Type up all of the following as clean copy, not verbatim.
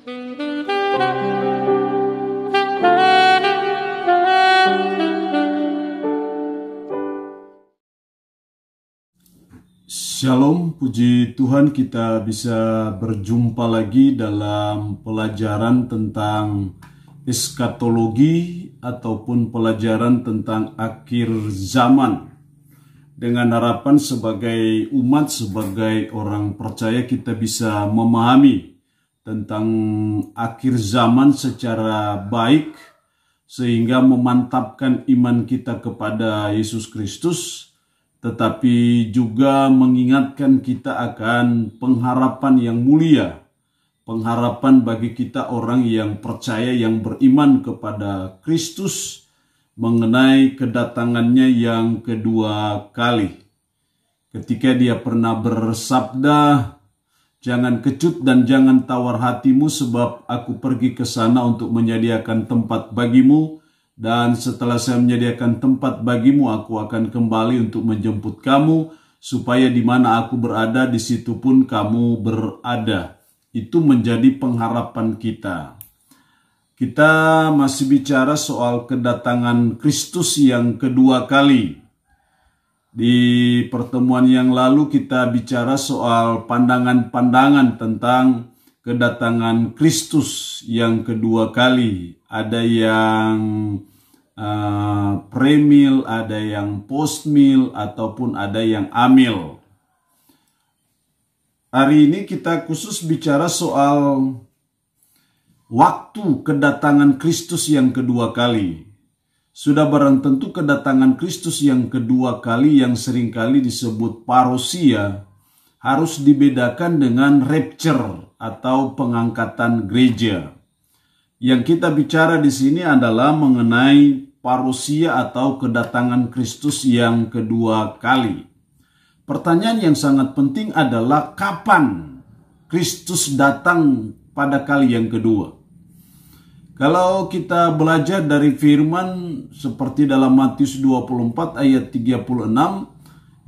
Shalom, puji Tuhan kita bisa berjumpa lagi dalam pelajaran tentang eskatologi ataupun pelajaran tentang akhir zaman. Dengan harapan sebagai umat, sebagai orang percaya kita bisa memahami tentang akhir zaman secara baik sehingga memantapkan iman kita kepada Yesus Kristus, tetapi juga mengingatkan kita akan pengharapan yang mulia, pengharapan bagi kita orang yang percaya, yang beriman kepada Kristus mengenai kedatangannya yang kedua kali. Ketika dia pernah bersabda, "Jangan kecut dan jangan tawar hatimu, sebab aku pergi ke sana untuk menyediakan tempat bagimu. Dan setelah saya menyediakan tempat bagimu, aku akan kembali untuk menjemput kamu, supaya di mana aku berada, di situ pun kamu berada." Itu menjadi pengharapan kita. Kita masih bicara soal kedatangan Kristus yang kedua kali. Di pertemuan yang lalu kita bicara soal pandangan-pandangan tentang kedatangan Kristus yang kedua kali. Ada yang premil, ada yang postmil, ataupun ada yang amil. Hari ini kita khusus bicara soal waktu kedatangan Kristus yang kedua kali. Sudah barang tentu kedatangan Kristus yang kedua kali yang seringkali disebut parousia harus dibedakan dengan rapture atau pengangkatan gereja. Yang kita bicara di sini adalah mengenai parousia atau kedatangan Kristus yang kedua kali. Pertanyaan yang sangat penting adalah kapan Kristus datang pada kali yang kedua? Kalau kita belajar dari firman seperti dalam Matius 24 ayat 36,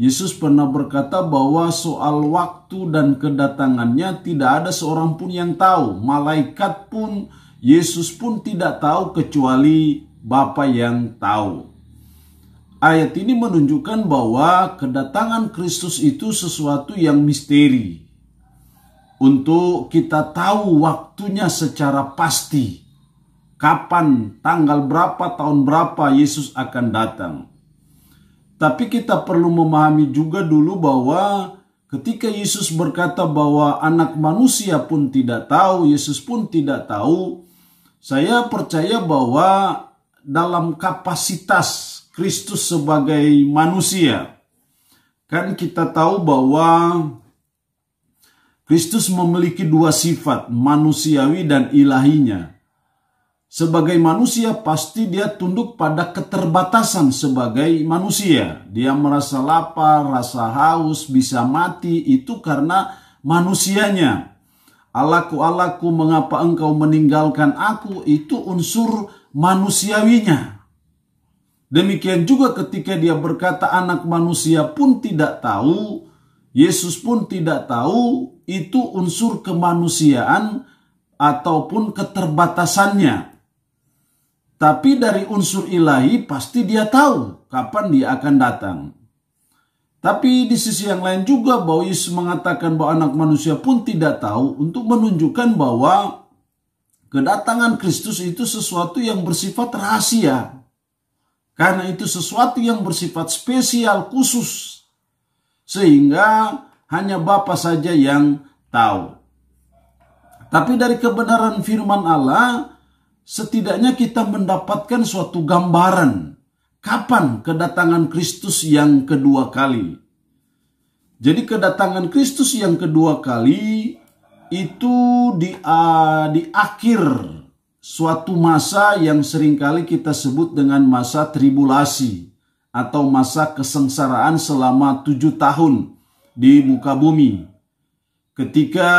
Yesus pernah berkata bahwa soal waktu dan kedatangannya tidak ada seorang pun yang tahu. Malaikat pun, Yesus pun tidak tahu kecuali Bapa yang tahu. Ayat ini menunjukkan bahwa kedatangan Kristus itu sesuatu yang misteri. Untuk kita tahu waktunya secara pasti. Kapan, tanggal berapa, tahun berapa Yesus akan datang. Tapi kita perlu memahami juga dulu bahwa ketika Yesus berkata bahwa anak manusia pun tidak tahu, Yesus pun tidak tahu, saya percaya bahwa dalam kapasitas Kristus sebagai manusia, kan kita tahu bahwa Kristus memiliki dua sifat, manusiawi dan ilahinya. Sebagai manusia pasti dia tunduk pada keterbatasan sebagai manusia. Dia merasa lapar, rasa haus, bisa mati, itu karena manusianya. "Allahku, Allahku, mengapa engkau meninggalkan aku?" Itu unsur manusiawinya. Demikian juga ketika dia berkata anak manusia pun tidak tahu, Yesus pun tidak tahu, itu unsur kemanusiaan ataupun keterbatasannya. Tapi dari unsur ilahi pasti dia tahu kapan dia akan datang. Tapi di sisi yang lain juga bahwa Yesus mengatakan bahwa anak manusia pun tidak tahu, untuk menunjukkan bahwa kedatangan Kristus itu sesuatu yang bersifat rahasia. Karena itu sesuatu yang bersifat spesial, khusus. Sehingga hanya Bapa saja yang tahu. Tapi dari kebenaran firman Allah, setidaknya kita mendapatkan suatu gambaran kapan kedatangan Kristus yang kedua kali. Jadi kedatangan Kristus yang kedua kali itu di akhir suatu masa yang seringkali kita sebut dengan masa tribulasi atau masa kesengsaraan selama 7 tahun di muka bumi. Ketika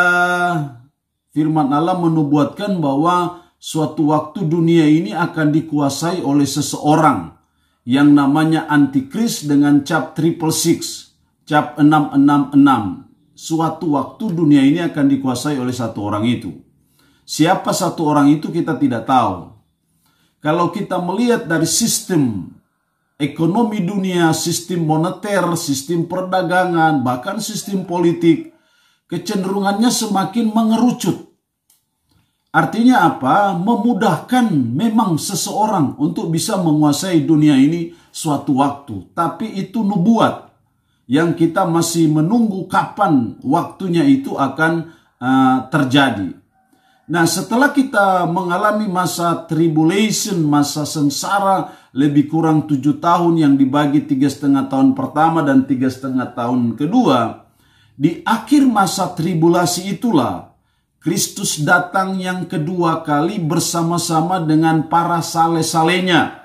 firman Allah menubuatkan bahwa suatu waktu dunia ini akan dikuasai oleh seseorang yang namanya Antikris dengan cap 666, cap 666. Suatu waktu dunia ini akan dikuasai oleh satu orang itu. Siapa satu orang itu kita tidak tahu. Kalau kita melihat dari sistem ekonomi dunia, sistem moneter, sistem perdagangan, bahkan sistem politik, kecenderungannya semakin mengerucut. Artinya apa? Memudahkan memang seseorang untuk bisa menguasai dunia ini suatu waktu. Tapi itu nubuat yang kita masih menunggu kapan waktunya itu akan terjadi. Nah, setelah kita mengalami masa tribulation, masa sengsara, lebih kurang 7 tahun yang dibagi 3,5 tahun pertama dan 3,5 tahun kedua, di akhir masa tribulasi itulah Kristus datang yang kedua kali bersama-sama dengan para sale-salenya.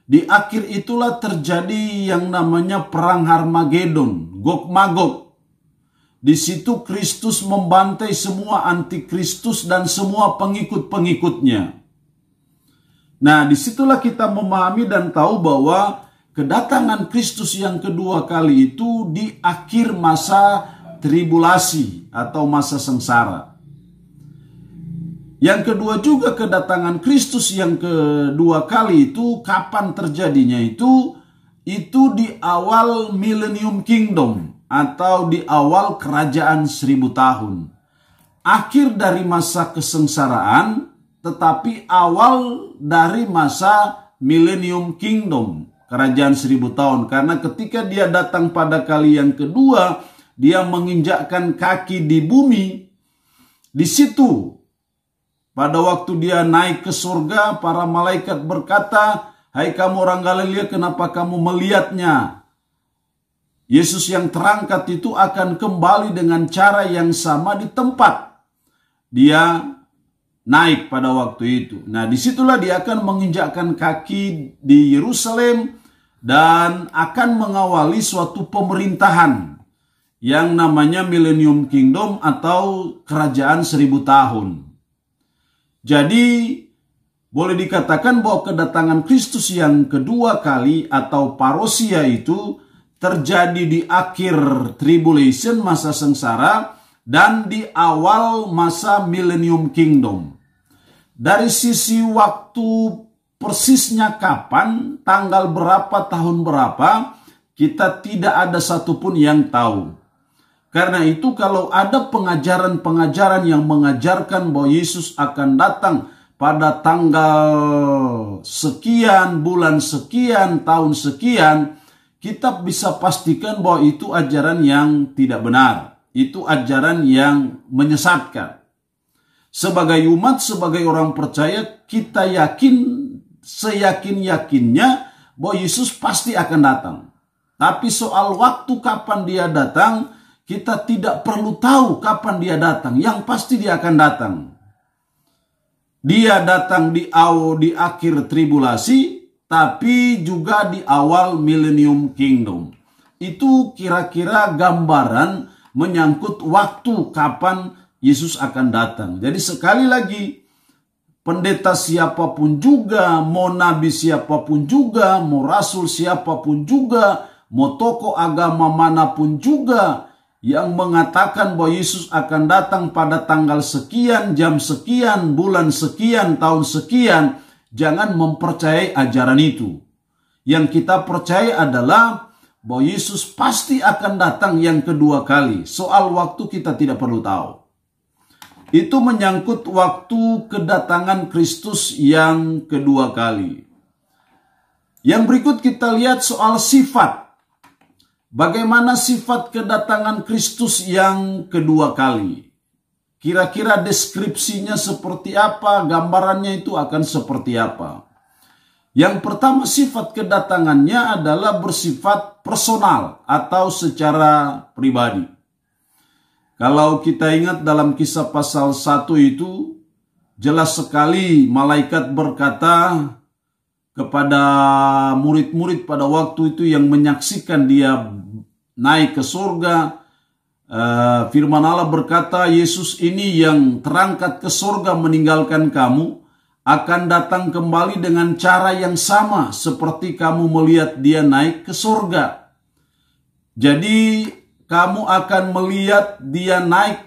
Di akhir itulah terjadi yang namanya perang Harmagedon, Gog Magog. Di situ Kristus membantai semua antikristus dan semua pengikut-pengikutnya. Nah, disitulah kita memahami dan tahu bahwa kedatangan Kristus yang kedua kali itu di akhir masa tribulasi atau masa sengsara. Yang kedua juga kedatangan Kristus yang kedua kali itu kapan terjadinya itu di awal Millennium Kingdom atau di awal kerajaan 1000 tahun. Akhir dari masa kesengsaraan, tetapi awal dari masa Millennium Kingdom, kerajaan 1000 tahun. Karena ketika dia datang pada kali yang kedua, dia menginjakkan kaki di bumi. Di situ, pada waktu dia naik ke surga, para malaikat berkata, "Hai kamu orang Galilea, kenapa kamu melihatnya? Yesus yang terangkat itu akan kembali dengan cara yang sama di tempat dia naik pada waktu itu." Nah, disitulah dia akan menginjakkan kaki di Yerusalem dan akan mengawali suatu pemerintahan yang namanya Millennium Kingdom atau kerajaan 1000 tahun. Jadi, boleh dikatakan bahwa kedatangan Kristus yang kedua kali atau parousia itu terjadi di akhir tribulation, masa sengsara, dan di awal masa Millennium Kingdom. Dari sisi waktu persisnya kapan, tanggal berapa, tahun berapa, kita tidak ada satupun yang tahu. Karena itu kalau ada pengajaran-pengajaran yang mengajarkan bahwa Yesus akan datang pada tanggal sekian, bulan sekian, tahun sekian, kita bisa pastikan bahwa itu ajaran yang tidak benar. Itu ajaran yang menyesatkan. Sebagai umat, sebagai orang percaya, kita yakin, seyakin-yakinnya bahwa Yesus pasti akan datang. Tapi soal waktu kapan dia datang, kita tidak perlu tahu kapan dia datang. Yang pasti dia akan datang. Dia datang di akhir tribulasi, tapi juga di awal Millennium Kingdom. Itu kira-kira gambaran menyangkut waktu kapan Yesus akan datang. Jadi sekali lagi, pendeta siapapun juga, mau nabi siapapun juga, mau rasul siapapun juga, mau tokoh agama manapun juga, yang mengatakan bahwa Yesus akan datang pada tanggal sekian, jam sekian, bulan sekian, tahun sekian, jangan mempercayai ajaran itu. Yang kita percaya adalah bahwa Yesus pasti akan datang yang kedua kali. Soal waktu kita tidak perlu tahu. Itu menyangkut waktu kedatangan Kristus yang kedua kali. Yang berikut kita lihat soal sifat. Bagaimana sifat kedatangan Kristus yang kedua kali? Kira-kira deskripsinya seperti apa? Gambarannya itu akan seperti apa? Yang pertama, sifat kedatangannya adalah bersifat personal atau secara pribadi. Kalau kita ingat dalam Kisah pasal 1 itu, jelas sekali malaikat berkata kepada murid-murid pada waktu itu yang menyaksikan dia naik ke surga. Firman Allah berkata, Yesus ini yang terangkat ke surga meninggalkan kamu, akan datang kembali dengan cara yang sama seperti kamu melihat dia naik ke surga. Jadi kamu akan melihat dia naik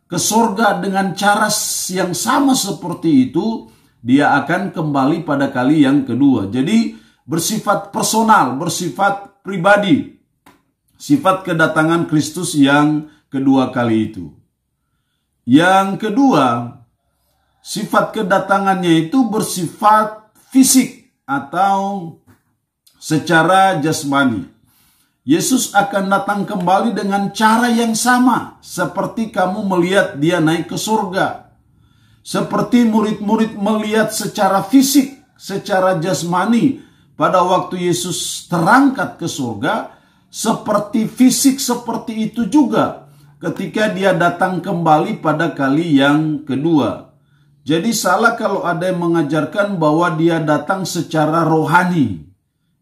ke sorga dengan cara yang sama seperti itu, dia akan kembali pada kali yang kedua. Jadi bersifat personal, bersifat pribadi. Sifat kedatangan Kristus yang kedua kali itu. Yang kedua, sifat kedatangannya itu bersifat fisik atau secara jasmani. Yesus akan datang kembali dengan cara yang sama seperti kamu melihat dia naik ke surga. Seperti murid-murid melihat secara fisik, secara jasmani pada waktu Yesus terangkat ke surga, seperti fisik seperti itu juga ketika dia datang kembali pada kali yang kedua. Jadi salah kalau ada yang mengajarkan bahwa dia datang secara rohani.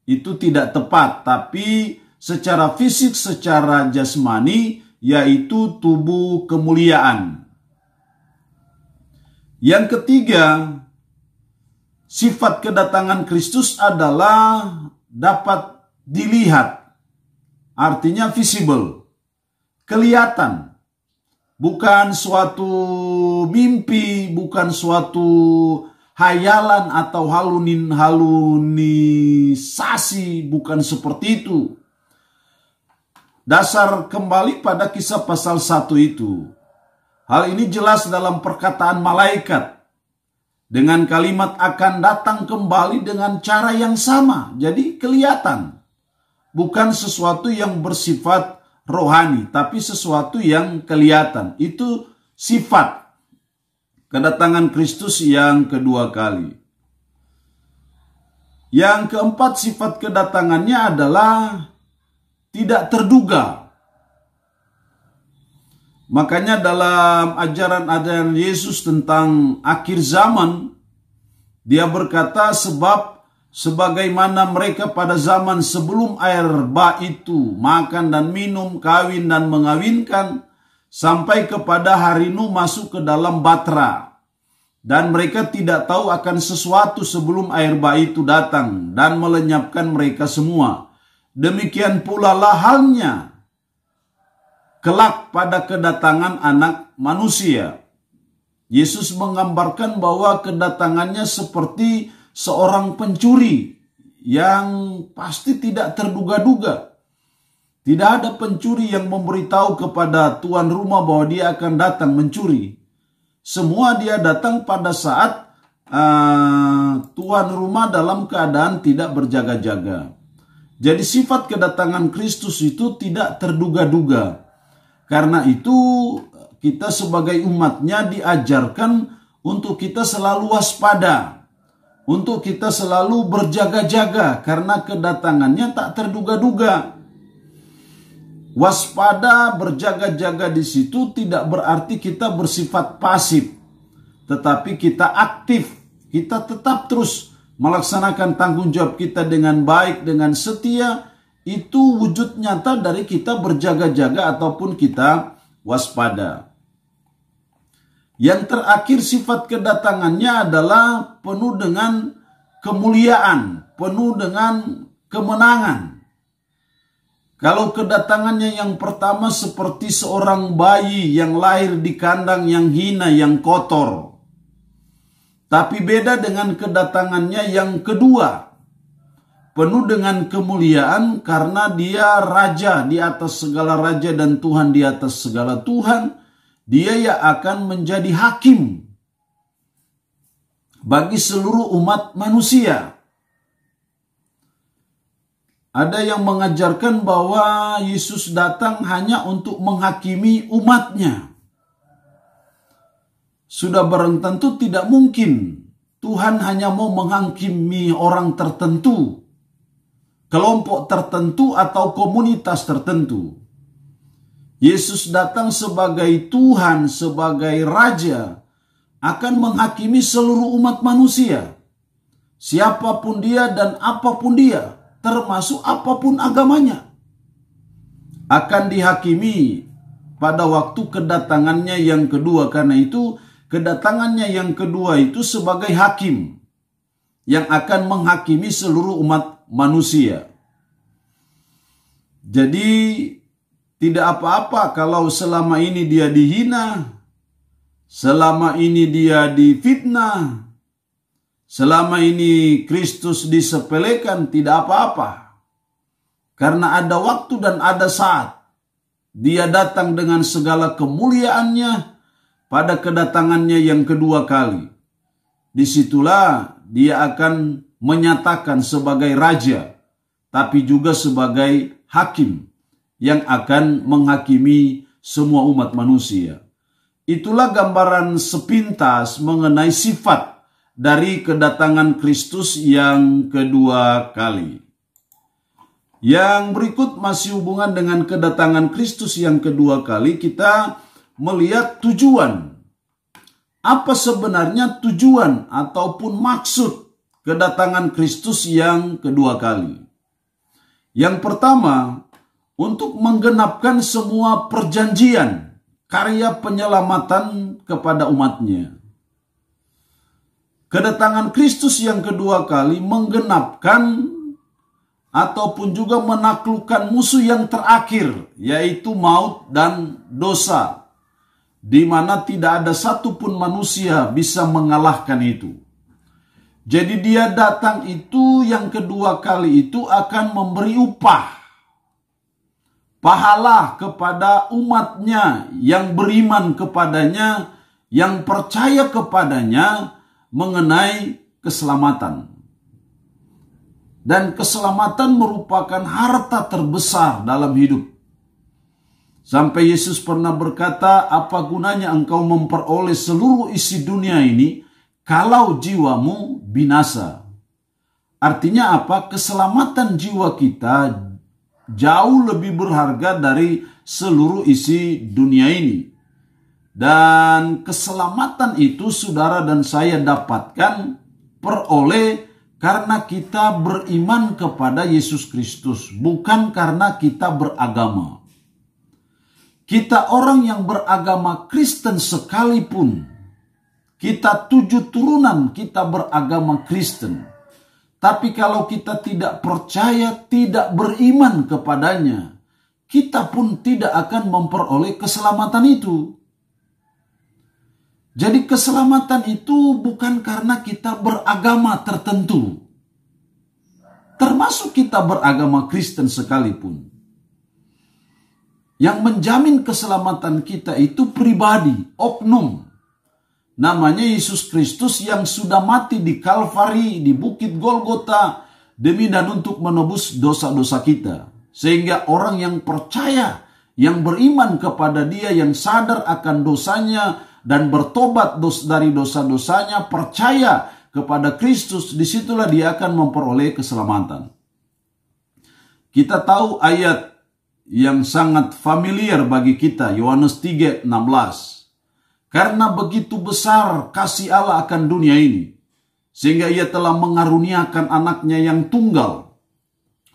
Itu tidak tepat, tapi secara fisik, secara jasmani, yaitu tubuh kemuliaan. Yang ketiga, sifat kedatangan Kristus adalah dapat dilihat. Artinya visible, kelihatan. Bukan suatu mimpi, bukan suatu hayalan atau halunisasi, bukan seperti itu. Dasar kembali pada kisah pasal 1 itu. Hal ini jelas dalam perkataan malaikat. Dengan kalimat akan datang kembali dengan cara yang sama. Jadi kelihatan. Bukan sesuatu yang bersifat rohani, tapi sesuatu yang kelihatan. Itu sifat kedatangan Kristus yang kedua kali. Yang keempat, sifat kedatangannya adalah tidak terduga. Makanya dalam ajaran-ajaran Yesus tentang akhir zaman, dia berkata sebab sebagaimana mereka pada zaman sebelum air bah itu makan dan minum, kawin dan mengawinkan, sampai kepada hari Nuh masuk ke dalam batra. Dan mereka tidak tahu akan sesuatu sebelum air bah itu datang dan melenyapkan mereka semua. Demikian pula lah halnya kelak pada kedatangan anak manusia. Yesus menggambarkan bahwa kedatangannya seperti seorang pencuri yang pasti tidak terduga-duga. Tidak ada pencuri yang memberitahu kepada tuan rumah bahwa dia akan datang mencuri. Semua dia datang pada saat tuan rumah dalam keadaan tidak berjaga-jaga. Jadi sifat kedatangan Kristus itu tidak terduga-duga. Karena itu kita sebagai umatnya diajarkan untuk kita selalu waspada. Untuk kita selalu berjaga-jaga karena kedatangannya tak terduga-duga. Waspada, berjaga-jaga di situ tidak berarti kita bersifat pasif. Tetapi kita aktif. Kita tetap terus melaksanakan tanggung jawab kita dengan baik, dengan setia. Itu wujud nyata dari kita berjaga-jaga ataupun kita waspada. Yang terakhir, sifat kedatangannya adalah penuh dengan kemuliaan, penuh dengan kemenangan. Kalau kedatangannya yang pertama seperti seorang bayi yang lahir di kandang yang hina, yang kotor. Tapi beda dengan kedatangannya yang kedua. Penuh dengan kemuliaan karena dia raja di atas segala raja dan Tuhan di atas segala Tuhan. Dia yang akan menjadi hakim bagi seluruh umat manusia. Ada yang mengajarkan bahwa Yesus datang hanya untuk menghakimi umatnya. Sudah barang tentu tidak mungkin Tuhan hanya mau menghakimi orang tertentu, kelompok tertentu atau komunitas tertentu. Yesus datang sebagai Tuhan, sebagai Raja, akan menghakimi seluruh umat manusia. Siapapun dia dan apapun dia, termasuk apapun agamanya, akan dihakimi pada waktu kedatangannya yang kedua. Karena itu kedatangannya yang kedua itu sebagai hakim yang akan menghakimi seluruh umat manusia. Jadi tidak apa-apa kalau selama ini dia dihina, selama ini dia difitnah, selama ini Kristus disepelekan, tidak apa-apa. Karena ada waktu dan ada saat dia datang dengan segala kemuliaannya pada kedatangannya yang kedua kali. Disitulah dia akan menyatakan sebagai raja, tapi juga sebagai hakim yang akan menghakimi semua umat manusia. Itulah gambaran sepintas mengenai sifat dari kedatangan Kristus yang kedua kali. Yang berikut masih hubungan dengan kedatangan Kristus yang kedua kali, kita melihat tujuan. Apa sebenarnya tujuan ataupun maksud kedatangan Kristus yang kedua kali? Yang pertama, untuk menggenapkan semua perjanjian, karya penyelamatan kepada umatnya. Kedatangan Kristus yang kedua kali menggenapkan ataupun juga menaklukkan musuh yang terakhir, yaitu maut dan dosa, di mana tidak ada satupun manusia bisa mengalahkan itu. Jadi dia datang itu yang kedua kali itu akan memberi upah, pahala kepada umatnya yang beriman kepadanya, yang percaya kepadanya mengenai keselamatan. Dan keselamatan merupakan harta terbesar dalam hidup. Sampai Yesus pernah berkata, apa gunanya engkau memperoleh seluruh isi dunia ini kalau jiwamu binasa? Artinya apa? Keselamatan jiwa kita jauh lebih berharga dari seluruh isi dunia ini. Dan keselamatan itu saudara dan saya dapatkan, peroleh karena kita beriman kepada Yesus Kristus, bukan karena kita beragama. Kita orang yang beragama Kristen sekalipun, kita 7 turunan kita beragama Kristen. Tapi kalau kita tidak percaya, tidak beriman kepadanya, kita pun tidak akan memperoleh keselamatan itu. Jadi keselamatan itu bukan karena kita beragama tertentu. Termasuk kita beragama Kristen sekalipun. Yang menjamin keselamatan kita itu pribadi, oknum. Namanya Yesus Kristus yang sudah mati di Kalvari, di Bukit Golgota, demi dan untuk menebus dosa-dosa kita. Sehingga orang yang percaya, yang beriman kepada Dia, yang sadar akan dosanya, dan bertobat dari dosa-dosanya, percaya kepada Kristus, disitulah dia akan memperoleh keselamatan. Kita tahu ayat yang sangat familiar bagi kita, Yohanes 3:16. Karena begitu besar kasih Allah akan dunia ini, sehingga ia telah mengaruniakan anaknya yang tunggal,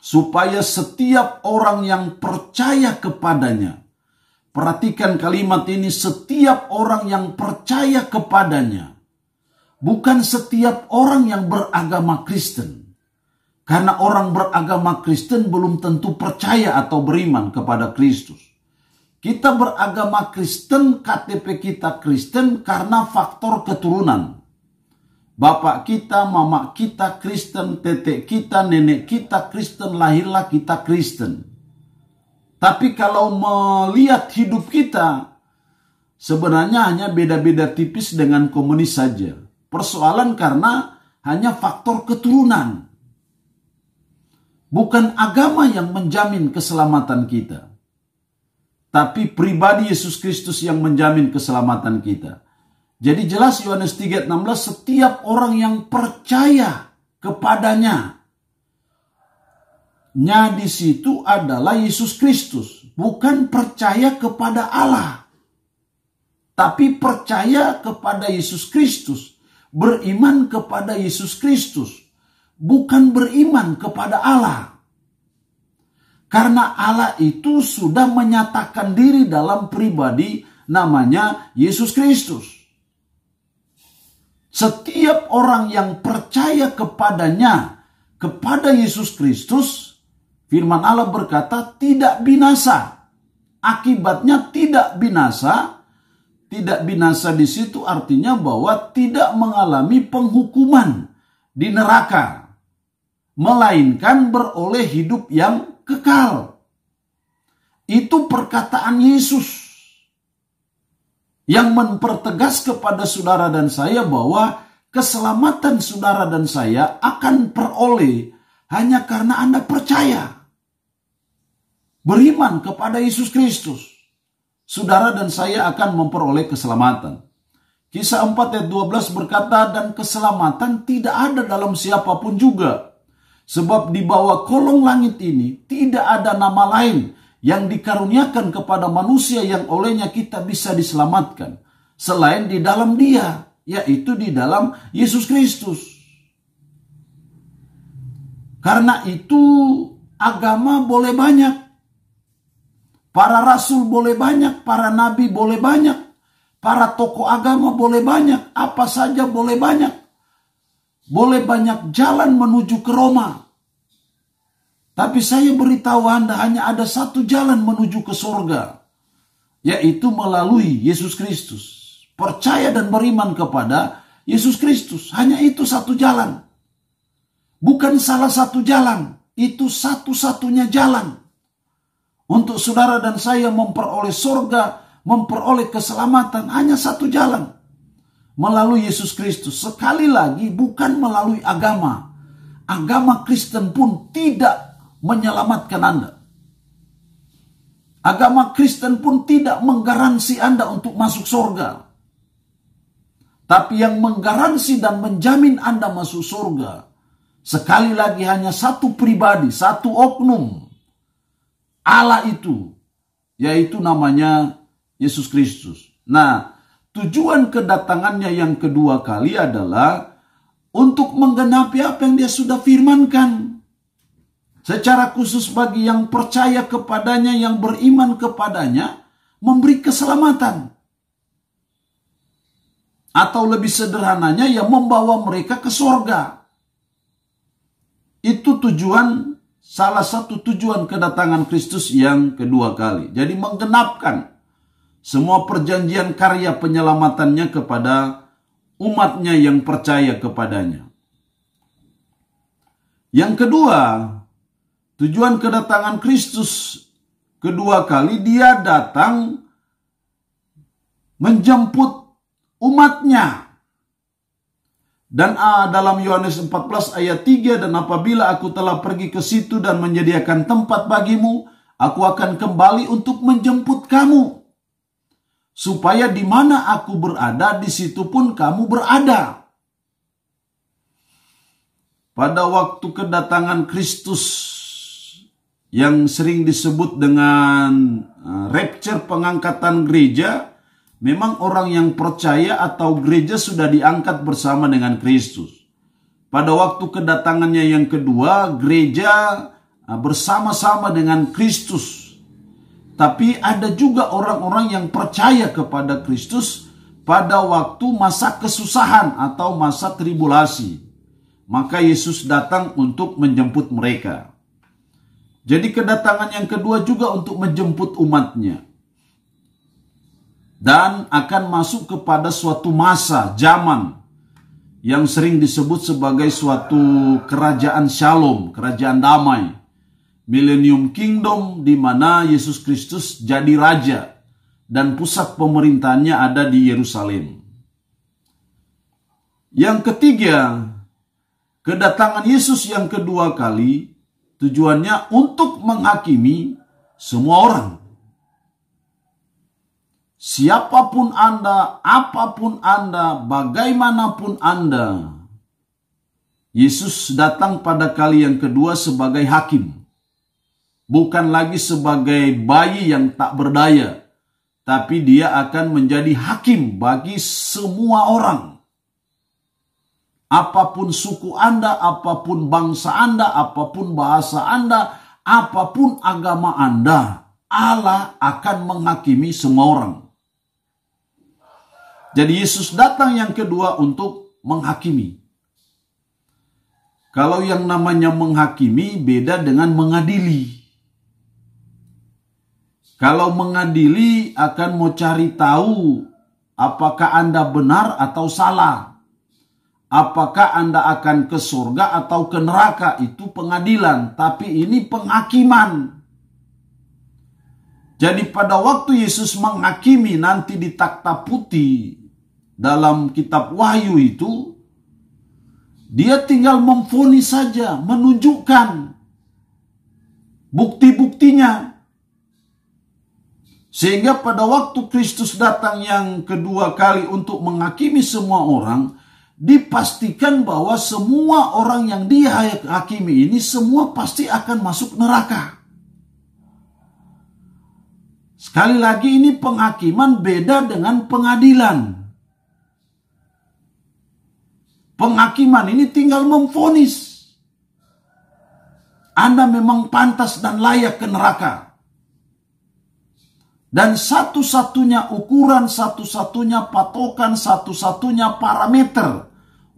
supaya setiap orang yang percaya kepadanya, perhatikan kalimat ini, setiap orang yang percaya kepadanya. Bukan setiap orang yang beragama Kristen. Karena orang beragama Kristen belum tentu percaya atau beriman kepada Kristus. Kita beragama Kristen, KTP kita Kristen karena faktor keturunan. Bapak kita, mama kita Kristen, tetek kita, nenek kita Kristen, lahirlah kita Kristen. Tapi kalau melihat hidup kita, sebenarnya hanya beda-beda tipis dengan komunis saja. Persoalan karena hanya faktor keturunan. Bukan agama yang menjamin keselamatan kita. Tapi pribadi Yesus Kristus yang menjamin keselamatan kita. Jadi jelas Yohanes 3:16, setiap orang yang percaya kepadanya. Nya di situ adalah Yesus Kristus, bukan percaya kepada Allah, tapi percaya kepada Yesus Kristus, beriman kepada Yesus Kristus, bukan beriman kepada Allah. Karena Allah itu sudah menyatakan diri dalam pribadi namanya Yesus Kristus. Setiap orang yang percaya kepadanya, kepada Yesus Kristus, firman Allah berkata tidak binasa. Akibatnya tidak binasa Tidak binasa di situ artinya bahwa tidak mengalami penghukuman di neraka, melainkan beroleh hidup yang kekal. Itu perkataan Yesus yang mempertegas kepada saudara dan saya bahwa keselamatan saudara dan saya akan peroleh hanya karena Anda percaya, beriman kepada Yesus Kristus. Saudara dan saya akan memperoleh keselamatan. Kisah 4 ayat 12 berkata, dan keselamatan tidak ada dalam siapapun juga. Sebab di bawah kolong langit ini tidak ada nama lain yang dikaruniakan kepada manusia yang olehnya kita bisa diselamatkan. Selain di dalam Dia, yaitu di dalam Yesus Kristus. Karena itu agama boleh banyak. Para rasul boleh banyak, para nabi boleh banyak, para tokoh agama boleh banyak, apa saja boleh banyak. Boleh banyak jalan menuju ke Roma. Tapi saya beritahu Anda hanya ada satu jalan menuju ke surga, yaitu melalui Yesus Kristus. Percaya dan beriman kepada Yesus Kristus. Hanya itu satu jalan. Bukan salah satu jalan. Itu satu-satunya jalan. Untuk saudara dan saya memperoleh surga, memperoleh keselamatan, hanya satu jalan. Melalui Yesus Kristus. Sekali lagi, bukan melalui agama. Agama Kristen pun tidak menyelamatkan Anda. Agama Kristen pun tidak menggaransi Anda untuk masuk surga. Tapi yang menggaransi dan menjamin Anda masuk surga, sekali lagi hanya satu pribadi, satu oknum Allah itu, yaitu namanya Yesus Kristus. Nah, tujuan kedatangannya yang kedua kali adalah untuk menggenapi apa yang Dia sudah firmankan. Secara khusus bagi yang percaya kepadanya, yang beriman kepadanya, memberi keselamatan. Atau lebih sederhananya, yang membawa mereka ke surga. Itu tujuan, salah satu tujuan kedatangan Kristus yang kedua kali. Jadi menggenapkan semua perjanjian karya penyelamatannya kepada umatnya yang percaya kepadanya. Yang kedua, tujuan kedatangan Kristus kedua kali, Dia datang menjemput umatnya. Dan dalam Yohanes 14 ayat 3, dan apabila aku telah pergi ke situ dan menyediakan tempat bagimu, aku akan kembali untuk menjemput kamu. Supaya di mana aku berada, di situ pun kamu berada. Pada waktu kedatangan Kristus yang sering disebut dengan rapture, pengangkatan gereja, memang orang yang percaya atau gereja sudah diangkat bersama dengan Kristus. Pada waktu kedatangannya yang kedua, gereja bersama-sama dengan Kristus. Tapi ada juga orang-orang yang percaya kepada Kristus pada waktu masa kesusahan atau masa tribulasi. Maka Yesus datang untuk menjemput mereka. Jadi kedatangan yang kedua juga untuk menjemput umatnya. Dan akan masuk kepada suatu masa, zaman, yang sering disebut sebagai suatu kerajaan shalom, kerajaan damai. Millennium Kingdom, di mana Yesus Kristus jadi raja dan pusat pemerintahannya ada di Yerusalem. Yang ketiga, kedatangan Yesus yang kedua kali tujuannya untuk menghakimi semua orang. Siapapun Anda, apapun Anda, bagaimanapun Anda, Yesus datang pada kali yang kedua sebagai hakim. Bukan lagi sebagai bayi yang tak berdaya, tapi Dia akan menjadi hakim bagi semua orang. Apapun suku Anda, apapun bangsa Anda, apapun bahasa Anda, apapun agama Anda, Allah akan menghakimi semua orang. Jadi Yesus datang yang kedua untuk menghakimi. Kalau yang namanya menghakimi beda dengan mengadili. Kalau mengadili akan mau cari tahu apakah Anda benar atau salah. Apakah Anda akan ke surga atau ke neraka, itu pengadilan. Tapi ini penghakiman. Jadi pada waktu Yesus menghakimi nanti di takhta putih dalam kitab Wahyu itu, dia tinggal memvonis saja, menunjukkan bukti-buktinya. Sehingga pada waktu Kristus datang yang kedua kali untuk menghakimi semua orang, dipastikan bahwa semua orang yang dia hakimi ini semua pasti akan masuk neraka. Sekali lagi, ini penghakiman beda dengan pengadilan. Penghakiman ini tinggal memvonis Anda memang pantas dan layak ke neraka. Dan satu-satunya ukuran, satu-satunya patokan, satu-satunya parameter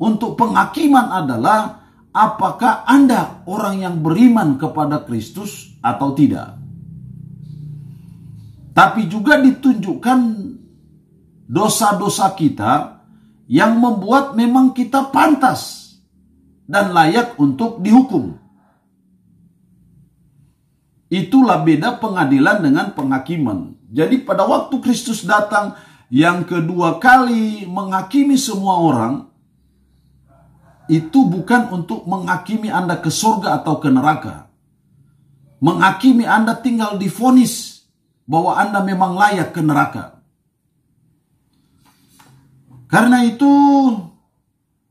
untuk penghakiman adalah apakah Anda orang yang beriman kepada Kristus atau tidak. Tapi juga ditunjukkan dosa-dosa kita yang membuat memang kita pantas dan layak untuk dihukum. Itulah beda pengadilan dengan penghakiman. Jadi pada waktu Kristus datang yang kedua kali menghakimi semua orang, itu bukan untuk menghakimi Anda ke surga atau ke neraka. Menghakimi Anda tinggal divonis bahwa Anda memang layak ke neraka. Karena itu,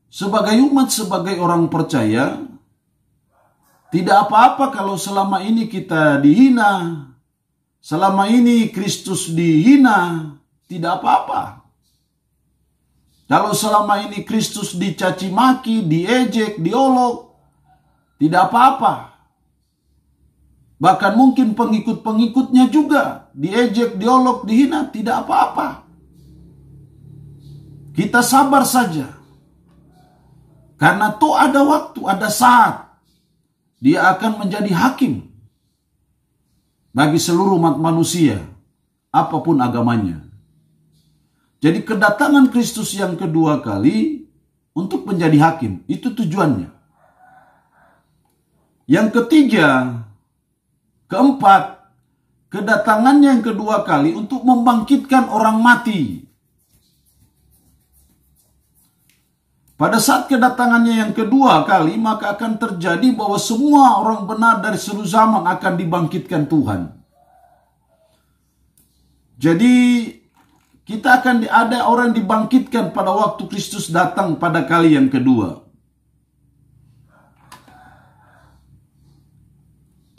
sebagai umat, sebagai orang percaya, tidak apa-apa kalau selama ini kita dihina, selama ini Kristus dihina, tidak apa-apa. Kalau selama ini Kristus dicaci maki, diejek, diolok, tidak apa-apa. Bahkan mungkin pengikut-pengikutnya juga diejek, diolok, dihina, tidak apa-apa. Kita sabar saja. Karena toh ada waktu, ada saat dia akan menjadi hakim bagi seluruh umat manusia, apapun agamanya. Jadi kedatangan Kristus yang kedua kali untuk menjadi hakim, itu tujuannya. Yang ketiga, keempat, kedatangannya yang kedua kali untuk membangkitkan orang mati. Pada saat kedatangannya yang kedua kali, maka akan terjadi bahwa semua orang benar dari seluruh zaman akan dibangkitkan Tuhan. Jadi kita akan ada orang dibangkitkan pada waktu Kristus datang pada kali yang kedua.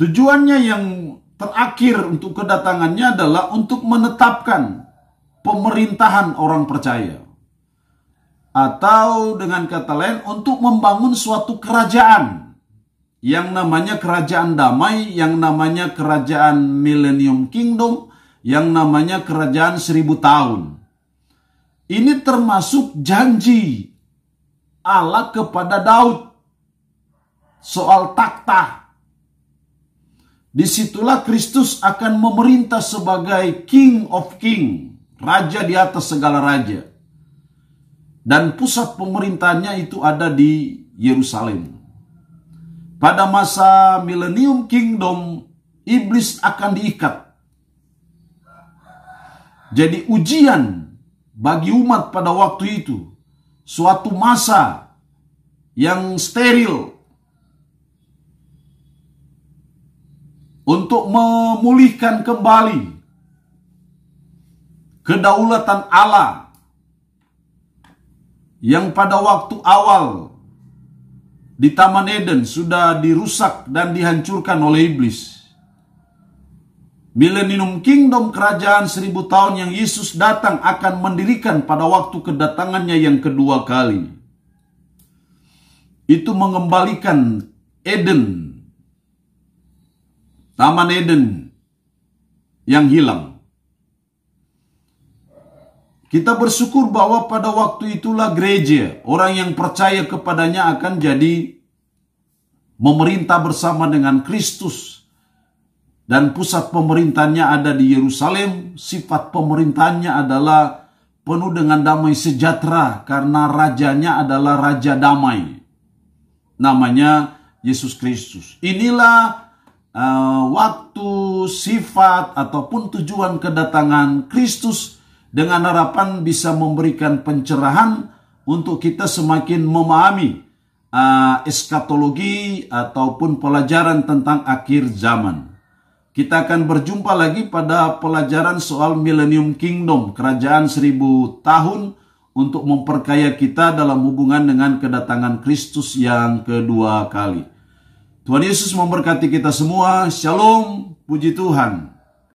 Tujuannya yang terakhir untuk kedatangannya adalah untuk menetapkan pemerintahan orang percaya. Atau dengan kata lain, untuk membangun suatu kerajaan yang namanya kerajaan damai, yang namanya kerajaan Millennium Kingdom, yang namanya kerajaan 1000 tahun. Ini termasuk janji Allah kepada Daud soal takhta. Disitulah Kristus akan memerintah sebagai King of King, raja di atas segala raja. Dan pusat pemerintahannya itu ada di Yerusalem. Pada masa Millennium Kingdom, iblis akan diikat. Jadi ujian bagi umat pada waktu itu, suatu masa yang steril untuk memulihkan kembali kedaulatan Allah yang pada waktu awal di Taman Eden sudah dirusak dan dihancurkan oleh iblis. Millennium Kingdom, kerajaan 1000 tahun yang Yesus datang akan mendirikan pada waktu kedatangannya yang kedua kali. Itu mengembalikan Eden, Taman Eden yang hilang. Kita bersyukur bahwa pada waktu itulah gereja, orang yang percaya kepadanya akan jadi memerintah bersama dengan Kristus. Dan pusat pemerintahannya ada di Yerusalem. Sifat pemerintahannya adalah penuh dengan damai sejahtera karena rajanya adalah raja damai. Namanya Yesus Kristus. Inilah waktu, sifat, ataupun tujuan kedatangan Kristus dengan harapan bisa memberikan pencerahan untuk kita semakin memahami eskatologi ataupun pelajaran tentang akhir zaman. Kita akan berjumpa lagi pada pelajaran soal Millennium Kingdom, kerajaan 1000 tahun, untuk memperkaya kita dalam hubungan dengan kedatangan Kristus yang kedua kali. Tuhan Yesus memberkati kita semua. Shalom, puji Tuhan.